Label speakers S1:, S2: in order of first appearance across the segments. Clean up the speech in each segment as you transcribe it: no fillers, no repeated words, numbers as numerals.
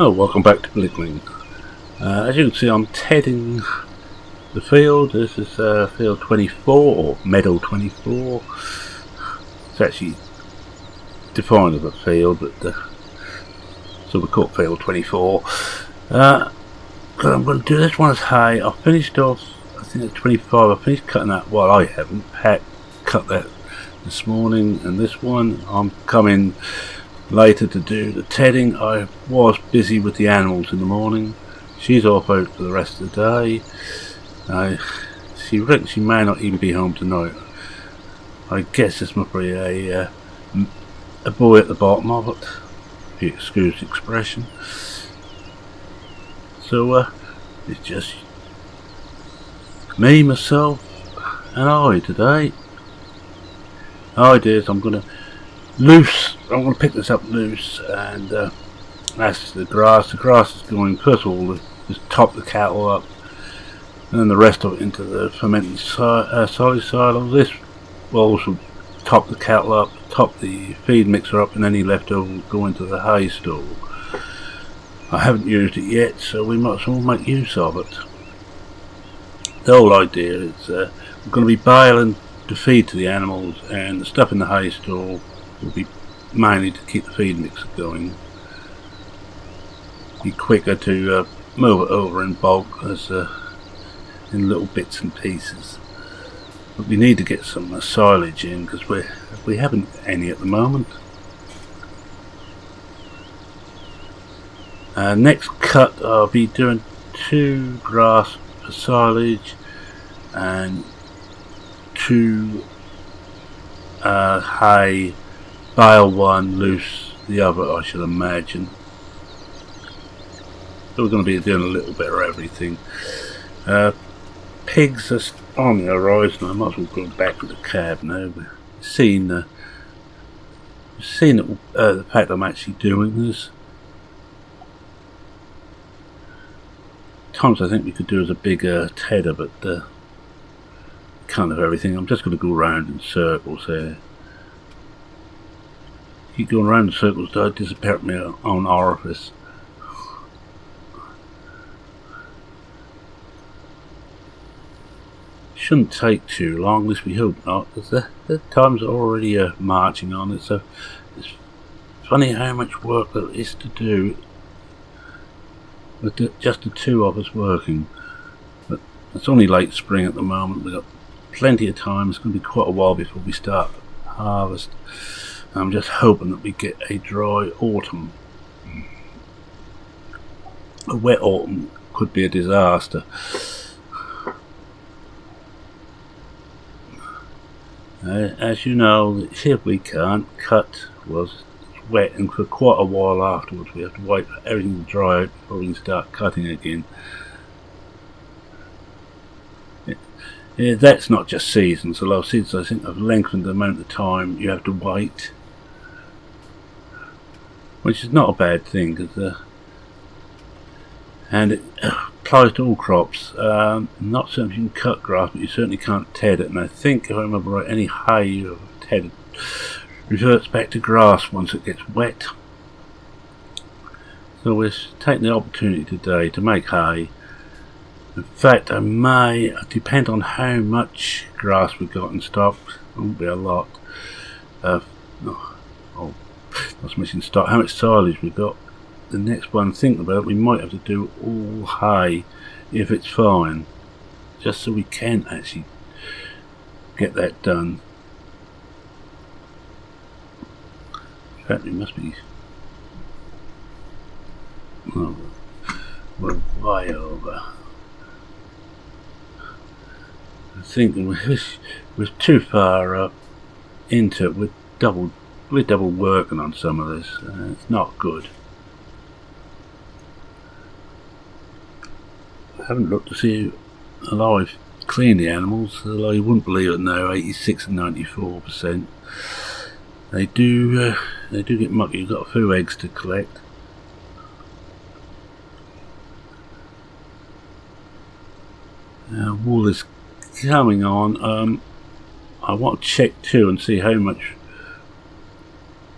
S1: Oh, welcome back to Blickling. As you can see, I'm tedding the field. This is field 24, or meadow 24. It's actually defined as a field, but so we call it field 24. I'm going to do this one as hay. I finished off, I think it's 25. I finished cutting that. Well, I haven't. Pat cut that this morning, and this one I'm coming later to do the tedding. I was busy with the animals in the morning. She's off out for the rest of the day. She reckons she may not even be home tonight. I guess this must be a boy at the bottom of it, if you excuse the expression. So it's just me, myself and I today. Ideas, I'm going to pick this up loose, and that's the grass. The grass is going, first of all, just top the cattle up, and then the rest of it into the fermenting solid silo. This will also top the cattle up, top the feed mixer up, and any leftover will go into the hay store. I haven't used it yet, so we might as well make use of it. The whole idea is we're going to be baling the feed to the animals, and the stuff in the hay store will be mainly to keep the feed mixer going. Be quicker to move it over in bulk as in little bits and pieces. But we need to get some silage in, because we haven't any at the moment. Next cut, I'll be doing 2 grass for silage and 2 hay. Bale one, loose the other, I should imagine. So we're going to be doing a little bit of everything. Pigs are on the horizon. I might as well go back to the cab now. We've seen the fact I'm actually doing this. Times I think we could do as a bigger tedder, but can't have everything. I'm just going to go around in circles here. Keep going around in circles till I disappear at my own orifice. Shouldn't take too long, at least we hope not, because the times are already marching on it. So it's funny how much work there is to do with just the 2 of us working. But it's only late spring at the moment. We've got plenty of time. It's going to be quite a while before we start harvest. I'm just hoping that we get a dry autumn. A wet autumn could be a disaster. As you know, if we can't cut, was wet, and for quite a while afterwards we have to wait for everything to dry out before we can start cutting again. That's not just seasons. A lot of seasons, I think, have lengthened the amount of time you have to wait, which is not a bad thing, because and it applies to all crops. Not something you can cut grass, but you certainly can't ted it. And I think, if I remember right, any hay you have tedded reverts back to grass once it gets wet. So we're taking the opportunity today to make hay. In fact, I may depend on how much grass we've got in stock. It won't be a lot. Not so much in stock. How much silage we've got. The next one, thinking about it, we might have to do all hay if it's fine, just so we can actually get that done. In fact, we must be. Oh, we're way over. I'm thinking we're too far up into it. We're double working on some of this. It's not good. I haven't looked to see how I've cleaned the animals, although you wouldn't believe it now, 86 and 94%. They do get mucky. You've got a few eggs to collect. Wool is coming on. I want to check too and see how much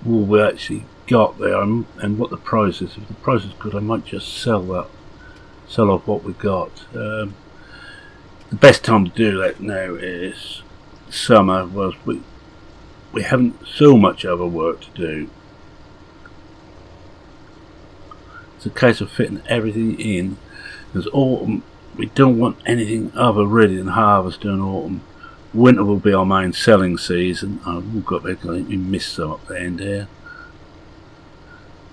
S1: wool we actually got there and what the price is. If the price is good, I might just sell off what we've got. The best time to do that now is summer, whilst we haven't so much other work to do. It's a case of fitting everything in. Because autumn, we don't want anything other really than harvest during autumn. Winter will be our main selling season. I've got back, I think we missed some up the end here.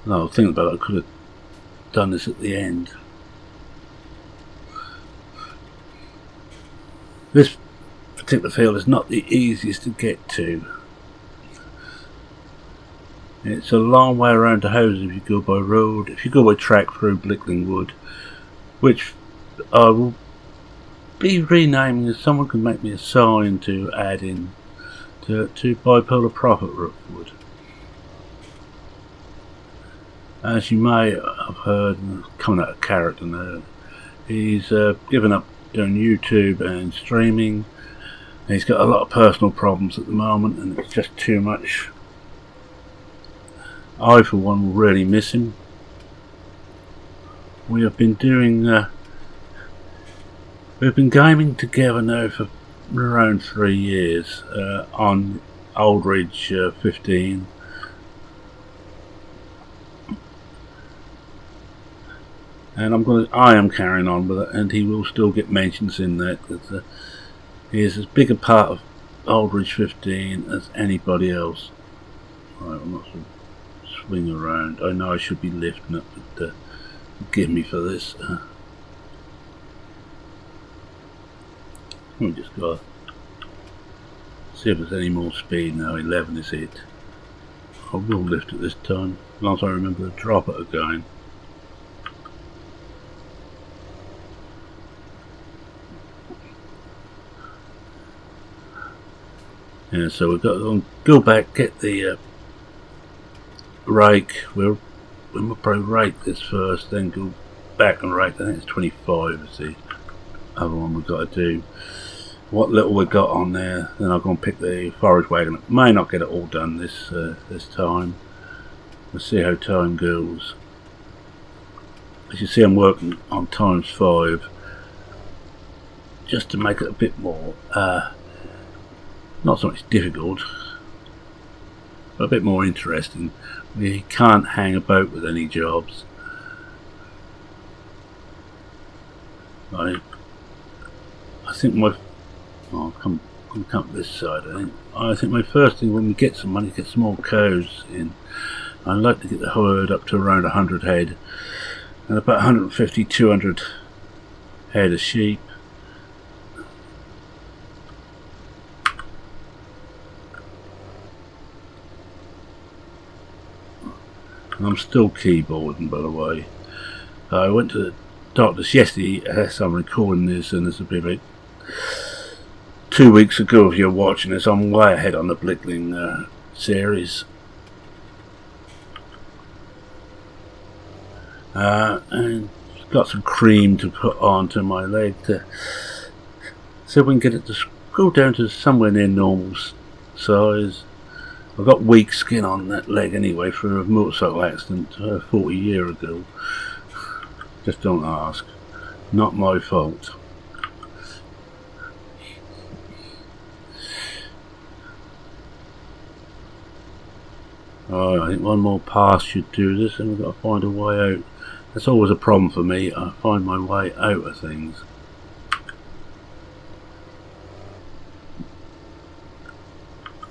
S1: No, thinking about it, I could have done this at the end. This particular field is not the easiest to get to. It's a long way around the houses if you go by road. If you go by track through Blickling Wood, which I will be renaming, as someone can make me a sign to add in to Bipolar Prophet Rookwood. As you may have heard, coming out of character now, he's given up doing YouTube and streaming. And he's got a lot of personal problems at the moment, and it's just too much. I, for one, will really miss him. We have been doing. We've been gaming together now for around 3 years on Aldridge 15. And I am carrying on with it, and he will still get mentions in that. Because he is as big a part of Aldridge 15 as anybody else. Right, I'm not sure. Swing around. I know I should be lifting it, but forgive me for this. We just got to see if there's any more speed now. 11 is it. I will lift it this time, as long as I remember to drop it again. Yeah, so we've got to go back, get the rake. We'll probably rake this first, then go back and rake. I think it's 25 is the other one we've got to do. What little we got on there, then I'll go and pick the forage wagon. May not get it all done this time. We'll see how time goes. As you see, I'm working on ×5 just to make it a bit more not so much difficult, but a bit more interesting. We can't hang about with any jobs. I think my I'll come this side. I think my first thing, when we get some money, get some more cows in. I'd like to get the herd up to around 100 head and about 150, 200 head of sheep. And I'm still keyboarding, by the way. I went to the doctor's yesterday as I'm recording this, and this will be about 2 weeks ago if you're watching this. I'm way ahead on the Blickling series. And got some cream to put onto my leg to so we can get it to go down to somewhere near normal size. I've got weak skin on that leg anyway for a motorcycle accident 40 years ago. Just don't ask. Not my fault. I think one more pass should do this, and we've got to find a way out. That's always a problem for me. I find my way out of things.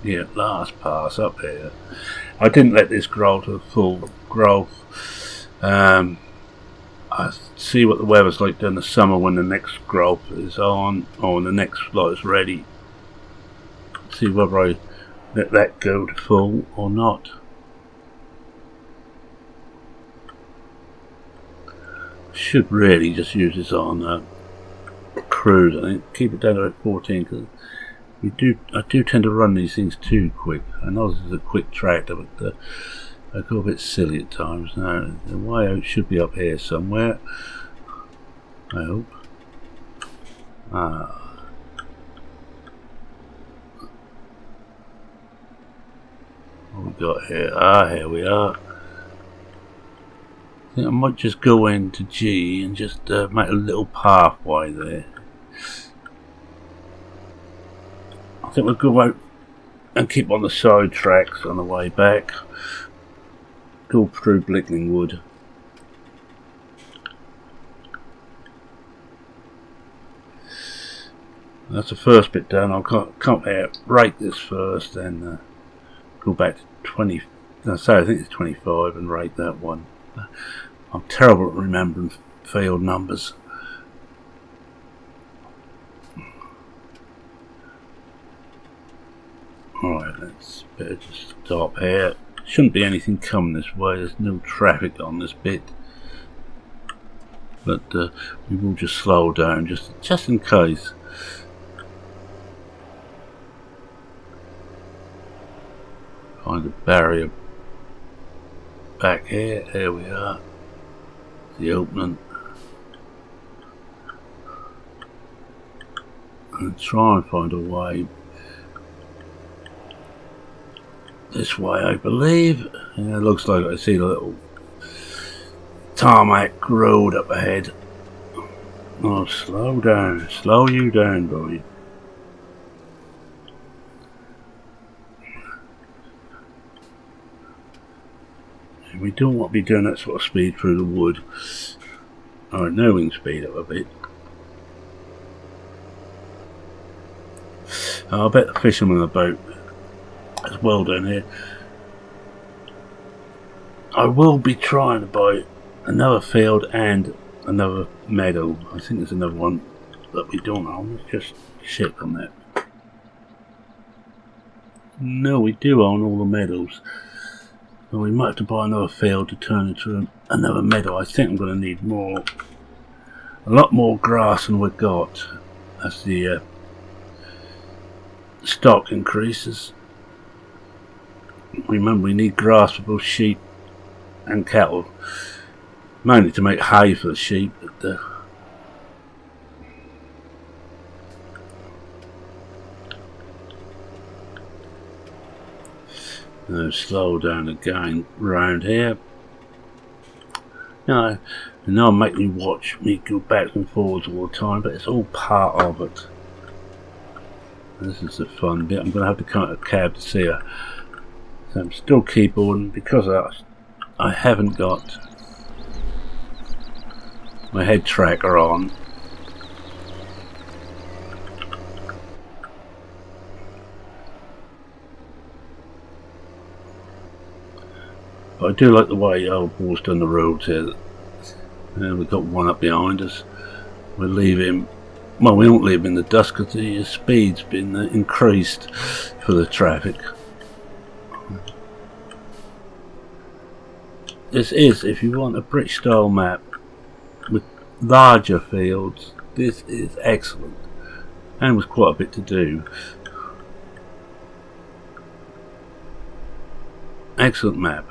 S1: Yeah, last pass up here. I didn't let this grow to full growth. I see what the weather's like during the summer when the next growth is on, or when the next lot is ready. See whether I let that go to full or not. Should really just use this on cruise. I think keep it down to 14 because I do tend to run these things too quick. I know this is a quick tractor, but I go a bit silly at times. Now the way out should be up here somewhere, I hope. What we got here? Here we are. think I might just go into G and just make a little pathway there. I think we'll go out and keep on the side tracks on the way back. Go through Blickling Wood. That's the first bit done. I'll come out, rate this first, then go back to 20. No, sorry, I think it's 25 and rate that one. I'm terrible at remembering field numbers. Alright, let's better just stop here. Shouldn't be anything coming this way. There's no traffic on this bit. But we will just slow down just in case. Find a barrier back here. There we are. The opening. And try and find a way this way, I believe. Yeah, it looks like I see a little tarmac road up ahead. Oh, slow down. Slow you down, boy. We don't want to be doing that sort of speed through the wood. Alright, now we can speed up a bit. I bet the fishermen are about as well down here. I will be trying to buy another field and another meadow. I think there's another one that we don't own. Let's just check on that. No, we do own all the meadows. Well, we might have to buy another field to turn into another meadow. I think I'm going to need a lot more grass than we've got as the stock increases. Remember, we need grass for both sheep and cattle, mainly to make hay for the sheep. But slow down again round here. Now make me watch me go back and forwards all the time, but it's all part of it. This is the fun bit. I'm going to have to come out of a cab to see her. So I'm still keyboarding because I haven't got my head tracker on. But I do like the way old Paul's done the roads here. And we've got one up behind us. We'll leave him. Well, we won't leave him in the dust because the speed's been increased for the traffic. This is, if you want a British style map with larger fields, this is excellent. And with quite a bit to do. Excellent map.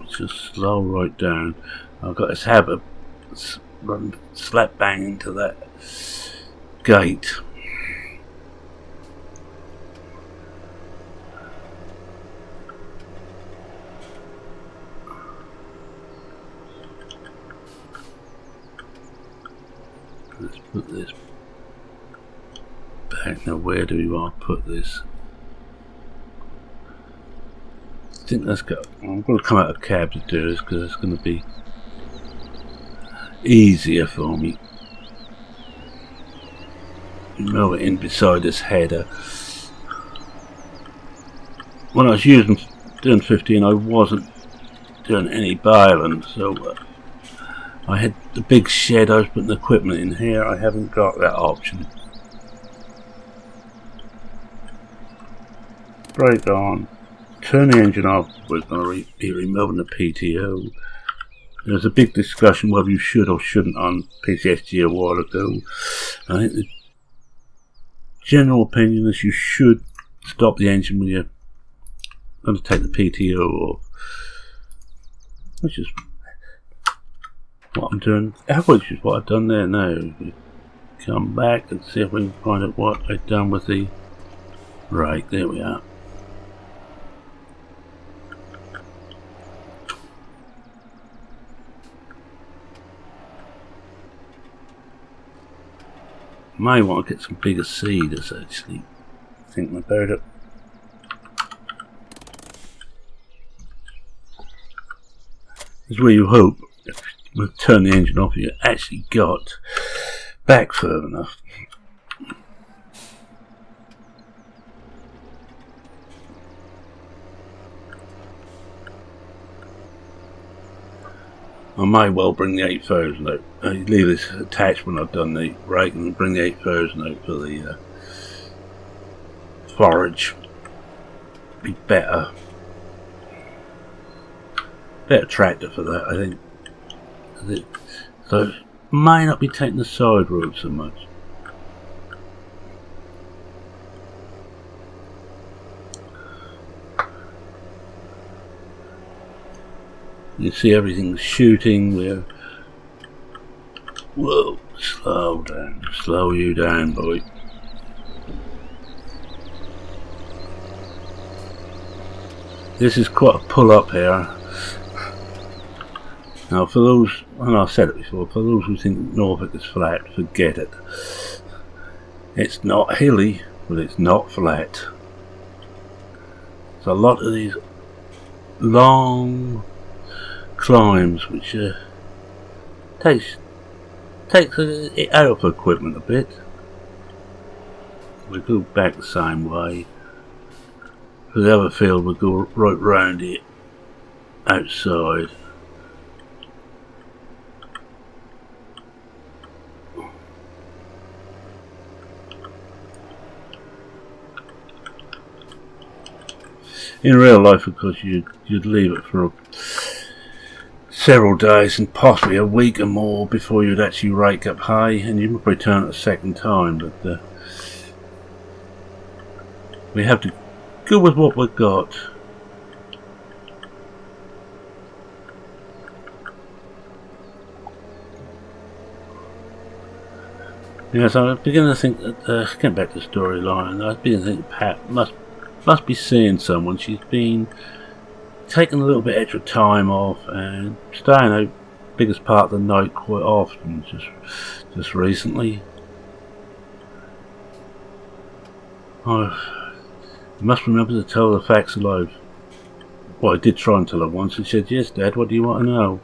S1: Just slow right down. I've got this habit of running slap bang into that gate. Let's put this back. Now where do we want to put this? I think let's go. I'm going to come out of cab to do this because it's going to be easier for me. Mow it in beside this header. When I was doing 15, I wasn't doing any baling, so I had the big shed. I was putting the equipment in here. I haven't got that option. Brake on. Turn the engine off. We're going to be removing the PTO. There was a big discussion whether you should or shouldn't on PCSG a while ago. I think the general opinion is you should stop the engine when you're going to take the PTO off. Which is what I'm doing. Which is what I've done there now. We come back and see if we can find out what I've done with the... Right, there we are. May want to get some bigger seeders actually, thinking about it. Is where you hope, if you turn the engine off, you actually got back further enough. I may well bring the 8000 out. I leave this attached when I've done the rake and bring the 8000 out for the forage. Be better tractor for that, I think. So may not be taking the side road so much. You see everything's shooting. Whoa, slow down, slow you down, boy. This is quite a pull up here. Now for those, and I've said it before, for those who think Norfolk is flat, forget it. It's not hilly, but it's not flat. There's a lot of these long climbs which takes it out of equipment a bit. We go back the same way. For the other field we go right round it outside. In real life, of course, you'd leave it for several days and possibly a week or more before you'd actually rake up hay, and you'd probably turn it a second time. But we have to go with what we've got. Yes, I was beginning to think that, getting back to the storyline, I was beginning to think Pat must be seeing someone. She's been taking a little bit extra time off and staying out biggest part of the night quite often, just recently. I must remember to tell her the facts alive. Well, I did try and tell her once. She said, "Yes, Dad, what do you want to know?"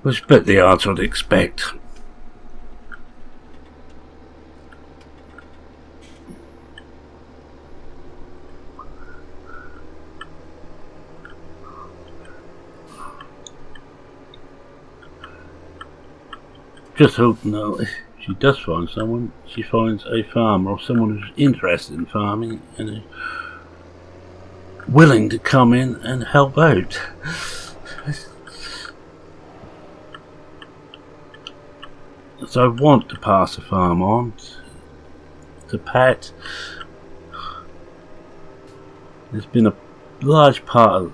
S1: Which bet the answer I'd expect. Just hoping that if she does find someone, she finds a farmer or someone who's interested in farming and is willing to come in and help out. So I want to pass the farm on to Pat. It's been a large part of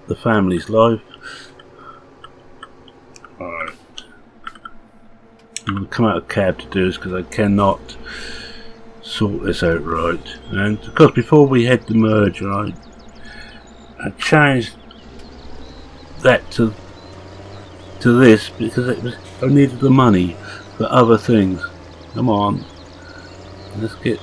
S1: the family's life. Alright. I'm going to come out of cab to do this because I cannot sort this out right. And of course, before we had the merger, I changed that to this because I needed the money for other things. Come on, let's get.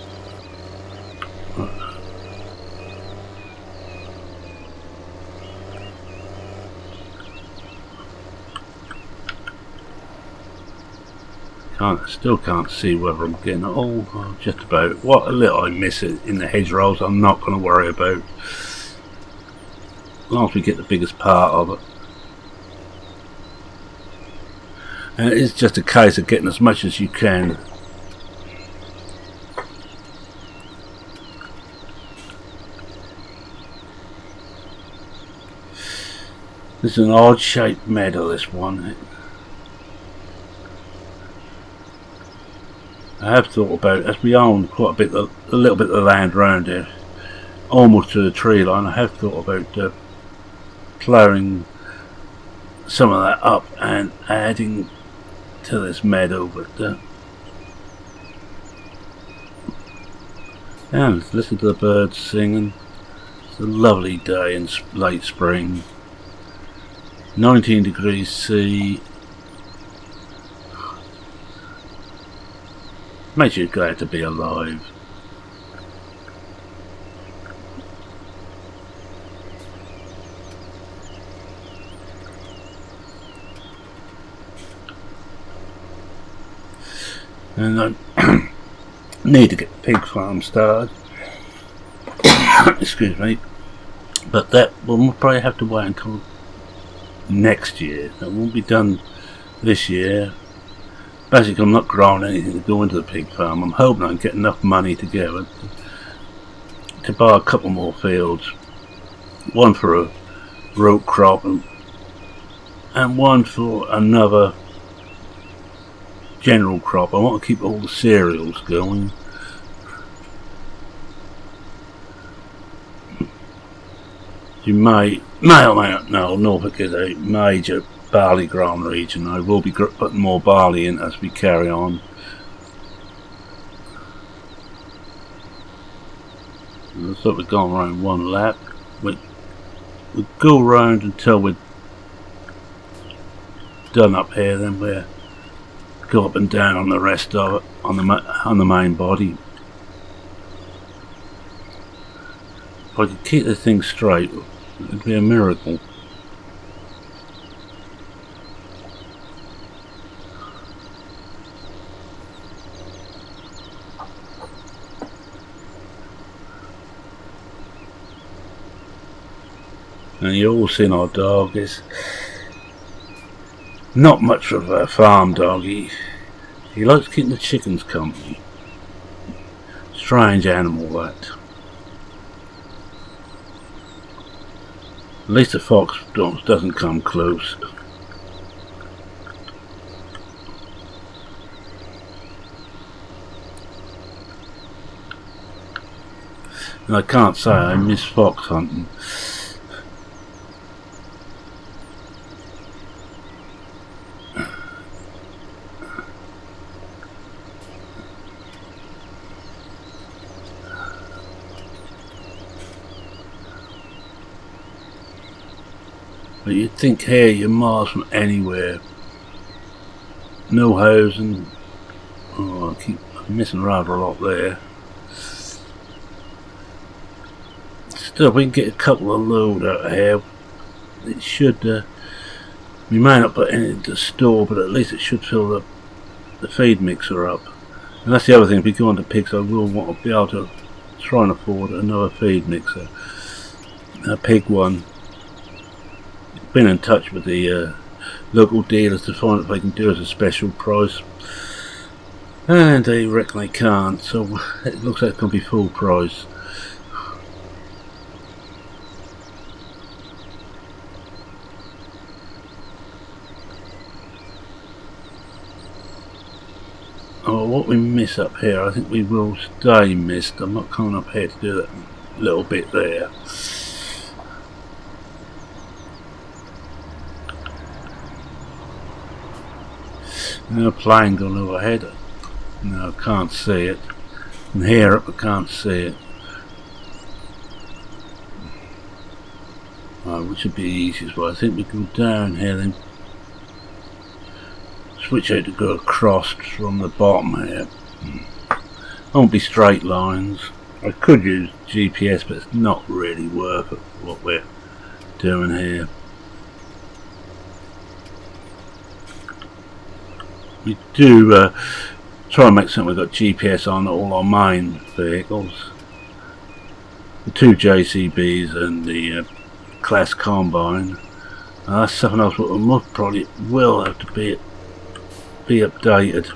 S1: Still can't see whether I'm getting it all. Oh, just about. What a little I miss it in the hedgerows, I'm not going to worry about. As long as we get the biggest part of it. And it's just a case of getting as much as you can. This is an odd shaped meadow, this one. I have thought about, as we own quite a little bit of the land around here, almost to the tree line, I have thought about ploughing some of that up and adding to this meadow, but and listen to the birds singing. It's a lovely day in late spring. 19 degrees C. Makes you glad to be alive. And I need to get the pig farm started. Excuse me. But that we'll probably have to wait until next year. That won't be done this year. Basically, I'm not growing anything to go into the pig farm. I'm hoping I can get enough money together to buy a couple more fields. One for a root crop and one for another general crop. I want to keep all the cereals going. You may or may not know, Norfolk is a major barley growing region. I will be putting more barley in as we carry on. So we've gone around one lap. We go around until we're done up here, then we'll go up and down on the rest of it on the main body. If I could keep this thing straight, it'd be a miracle. And you all seen our dog is not much of a farm dog. He likes keeping the chickens company. Strange animal, that. At least the fox doesn't come close. And I can't say I miss fox hunting. But you'd think here you're miles from anywhere. No housing. Oh, I'm missing rather a lot there. Still, we can get a couple of load out of here. It should. We may not put anything to store, but at least it should fill the feed mixer up. And that's the other thing. If we go into pigs, I will want to be able to try and afford another feed mixer. A pig one. Been in touch with the local dealers to find if they can do it as a special price, and they reckon they can't, so it looks like it's going to be full price. Oh, what we miss up here, I think we will stay missed. I'm not coming up here to do that little bit there. No plane gone overhead. No, can't see it. I can hear it, but can't see it. Right, which would be the easiest way. I think we go down here, then switch out to go across from the bottom here. Won't be straight lines. I could use GPS, but it's not really worth it for what we're doing here. We do try and make something we've got GPS on all our main vehicles. The two JCBs and the Class Combine. That's something else what we most probably will have to be updated.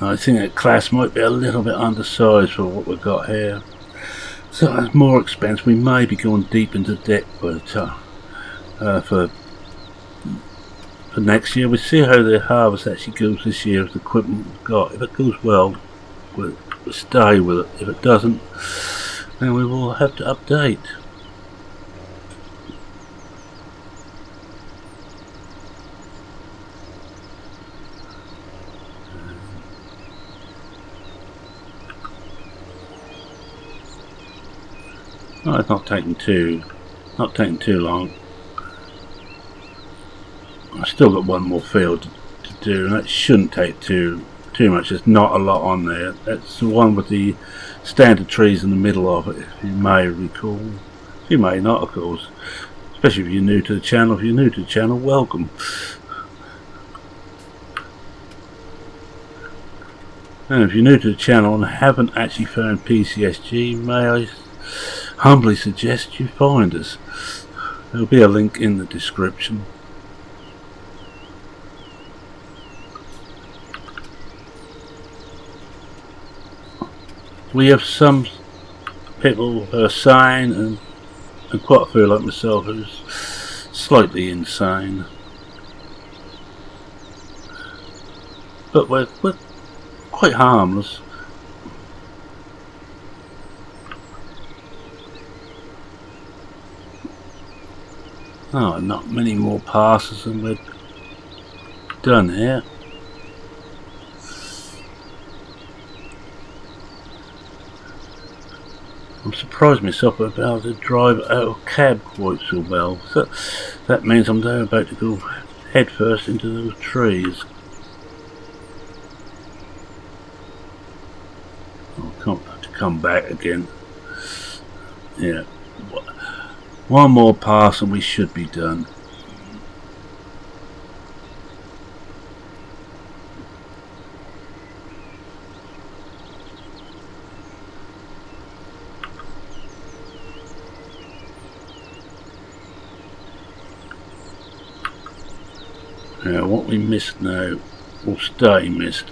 S1: I think that Class might be a little bit undersized for what we've got here. So that's more expensive. We may be going deep into debt for next year. We'll see how the harvest actually goes this year with the equipment we've got. If it goes well, we'll stay with it. If it doesn't, then we will have to update. Oh, it's not taking too long. I've still got one more field to do, and that shouldn't take too much. There's not a lot on there. That's the one with the standard trees in the middle of it, if you may recall. You may not, of course. Especially if you're new to the channel. If you're new to the channel, welcome. And if you're new to the channel and haven't actually found PCSG, may I humbly suggest you find us. There'll be a link in the description. We have some people who are sane and quite a few like myself who's slightly insane. But we're quite harmless. Oh, not many more passes and we're done here. I'm surprised myself about able to drive out of cab quite so well. So that means I'm now about to go head first into those trees. I'll have to come back again. Yeah. One more pass and we should be done. Now what we missed now will stay missed.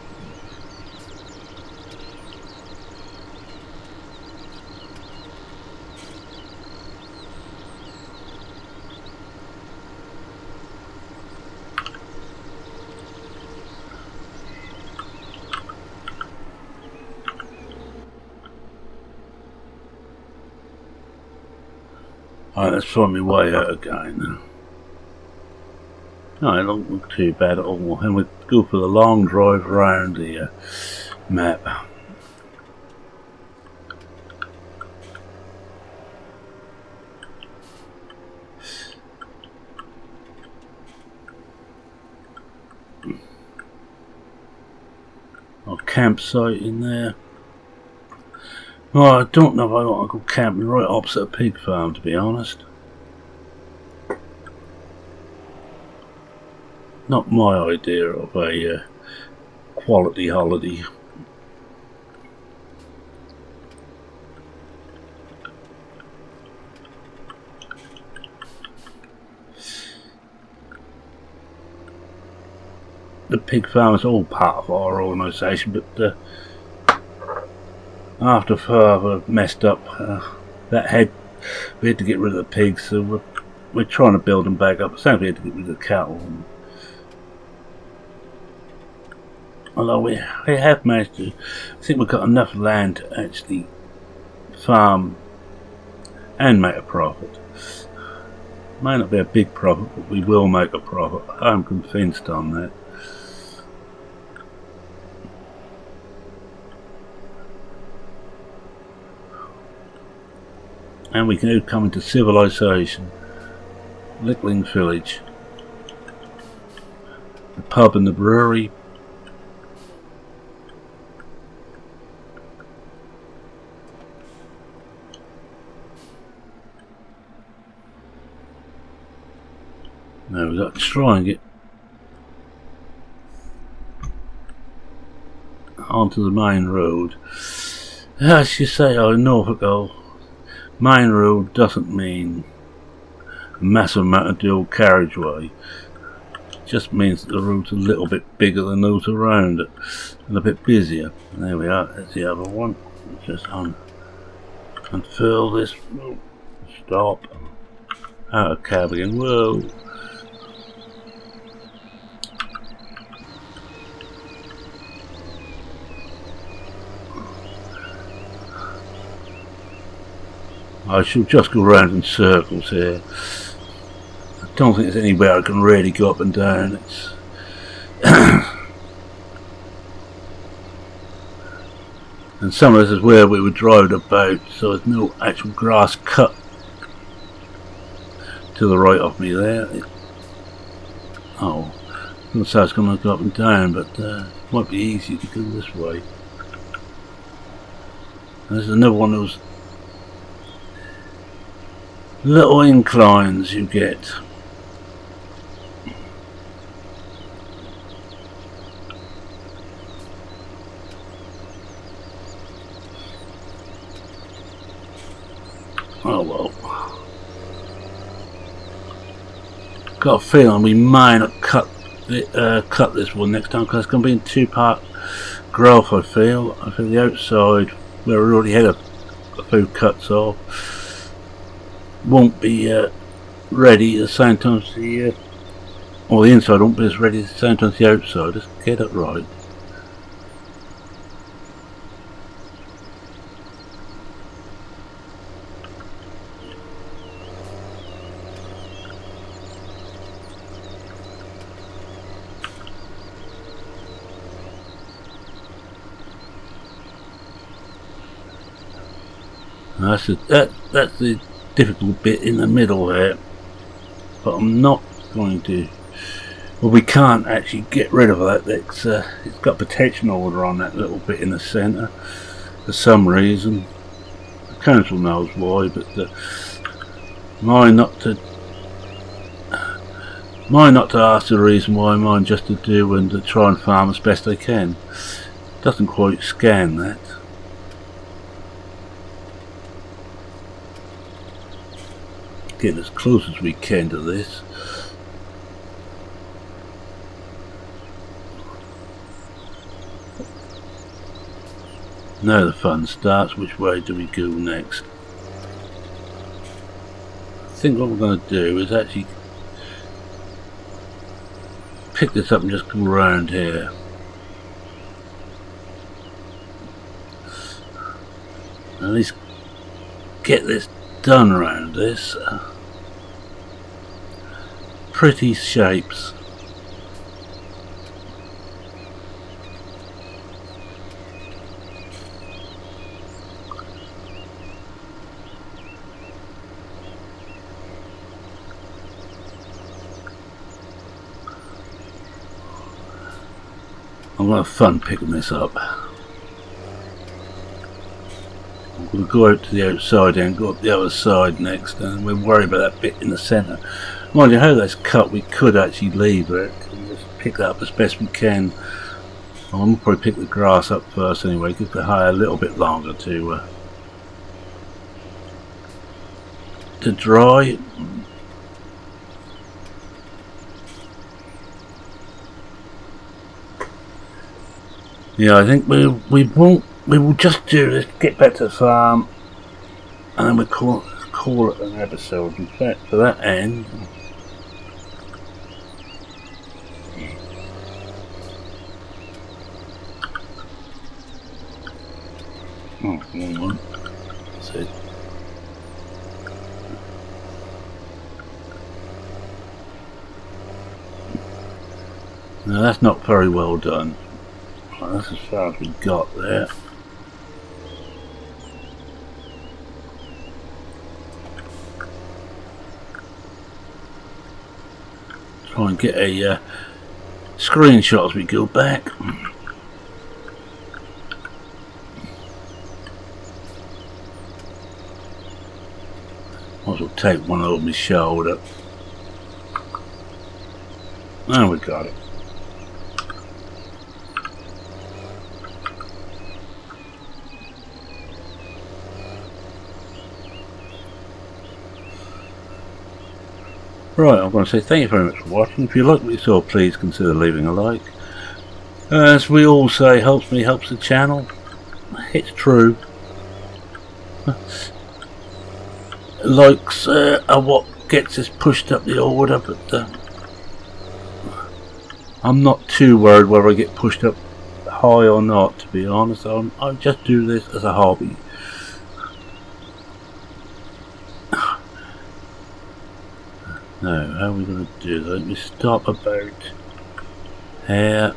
S1: Alright, let's find my way out again. No, it don't look too bad at all, and we'll go for the long drive around the map. Our campsite in there. Well, I don't know if I want to go camping right opposite a pig farm, to be honest. Not my idea of a quality holiday. The pig farm is all part of our organisation, but after Father messed up that we had to get rid of the pigs, so we're trying to build them back up. So we had to get rid of the cattle. Although we have managed to, I think we've got enough land to actually farm and make a profit. May not be a big profit, but we will make a profit. I'm convinced on that. And we can now come into civilization. Lickling Village. The pub and the brewery. Now we've got to try and get onto the main road. As you say, in Norfolk, main road doesn't mean a massive amount of dual carriageway. It just means that the road's a little bit bigger than those around it and a bit busier. And there we are, there's the other one. Just unfurl this. Stop. Out of cab again. Whoa. I shall just go round in circles here. I don't think there's anywhere I can really go up and down. It's And some of this is where we would drive the boat, so there's no actual grass cut to the right of me there. Oh, I'm going to say it's going to go up and down, but it might be easier to go this way. There's another one of those little inclines you get. Oh well. Got a feeling we may not cut this one next time, because it's going to be in two-part growth. I feel the outside, where we already had a few cuts off, won't be ready at the same time as the inside won't be as ready at the same time as the outside. Just get it right. That's the difficult bit in the middle there, but I'm not going to. Well, we can't actually get rid of that. It's got protection order on that little bit in the centre for some reason. The council knows why, but mine not to ask the reason why. Mine just to do and to try and farm as best they can. Doesn't quite scan that. Getting as close as we can to this. Now the fun starts. Which way do we go next? I think what we're going to do is actually pick this up and just come around here. At least get this done around this. Pretty shapes. I'm going to have fun picking this up. I'm going to go out to the outside and go up the other side next, and we'll worry about that bit in the centre. Mind you, how that's cut, we could actually leave it and just pick that up as best we can. I'm going to probably pick the grass up first anyway, give the hay a little bit longer to dry. Yeah, I think we will just do this, get back to the farm, and then we'll call it an episode. In fact, for that end, oh, wrong one. That's it. Now that's not very well done. Well, that's as far as we got there. Try and get a screenshot as we go back. Might as well take one over my shoulder. Now we got it. Right, I'm going to say thank you very much for watching. If you like what you saw, please consider leaving a like. As we all say, helps me, helps the channel. It's true. Likes are what gets us pushed up the order, but I'm not too worried whether I get pushed up high or not, to be honest. I just do this as a hobby. Now, how are we going to do that? Let me stop about here.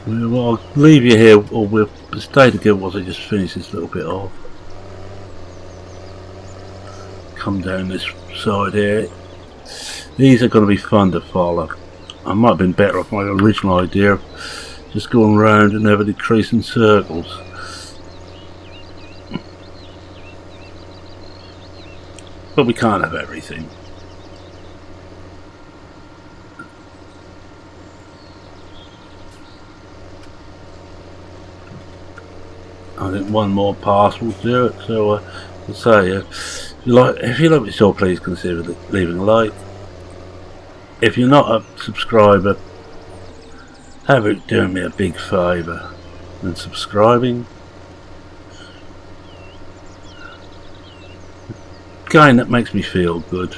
S1: Well, I'll leave you here, or we'll stay together whilst I just finish this little bit off. Come down this side here. These are going to be fun to follow. I might have been better off my original idea of just going round and never decreasing circles. But we can't have everything. I think one more pass will do it. So, I'll say, if you like the show, please consider leaving a like. If you're not a subscriber, how about doing me a big favour and subscribing? Again, that makes me feel good.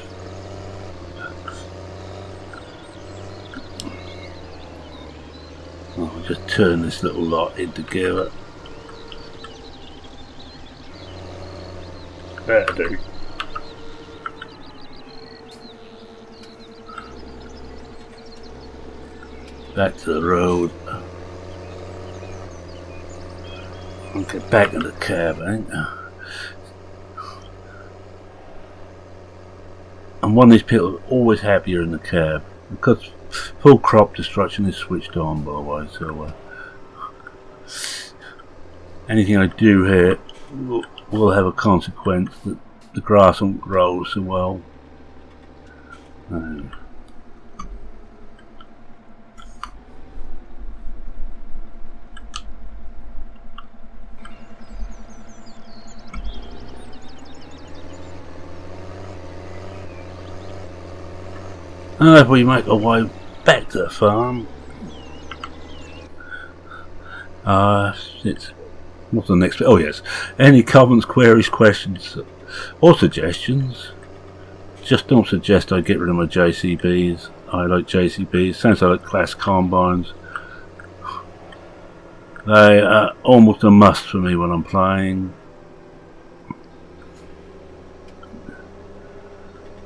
S1: I'll just turn this little lot in together. That'll do. Back to the road. I'll get back in the cab, I think. I'm one of these people who are always happier in the cab because full crop destruction is switched on, by the way. So anything I do here will have a consequence that the grass won't grow so well. And if we make our way back to the farm, what's the next bit? Oh yes, any comments, queries, questions or suggestions, just don't suggest I get rid of my JCBs. I like JCBs, sounds like class combines. They are almost a must for me when I'm playing.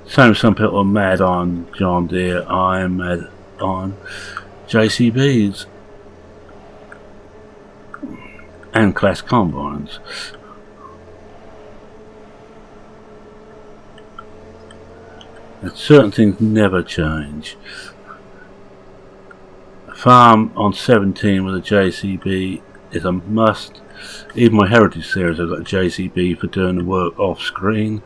S1: Some people are mad on John Deere, I'm mad on JCBs and class combines. And certain things never change. A farm on 17 with a JCB is a must. Even my Heritage series, I've got a JCB for doing the work off screen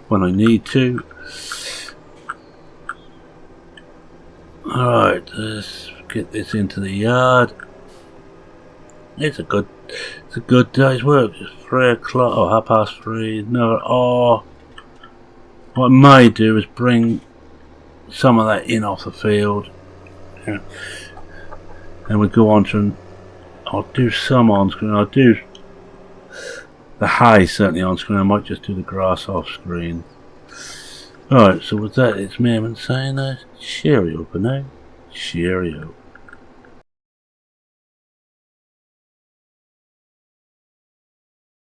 S1: when I need to. Alright, let's get this into the yard. It's a good day's work. It's 3 o'clock or 3:30. No, what I may do is bring some of that in off the field, and we go on to. I'll do some on screen. I'll do the hay certainly on screen. I might just do the grass off screen. Alright, so with that, it's me saying cheerio for now. Cheerio.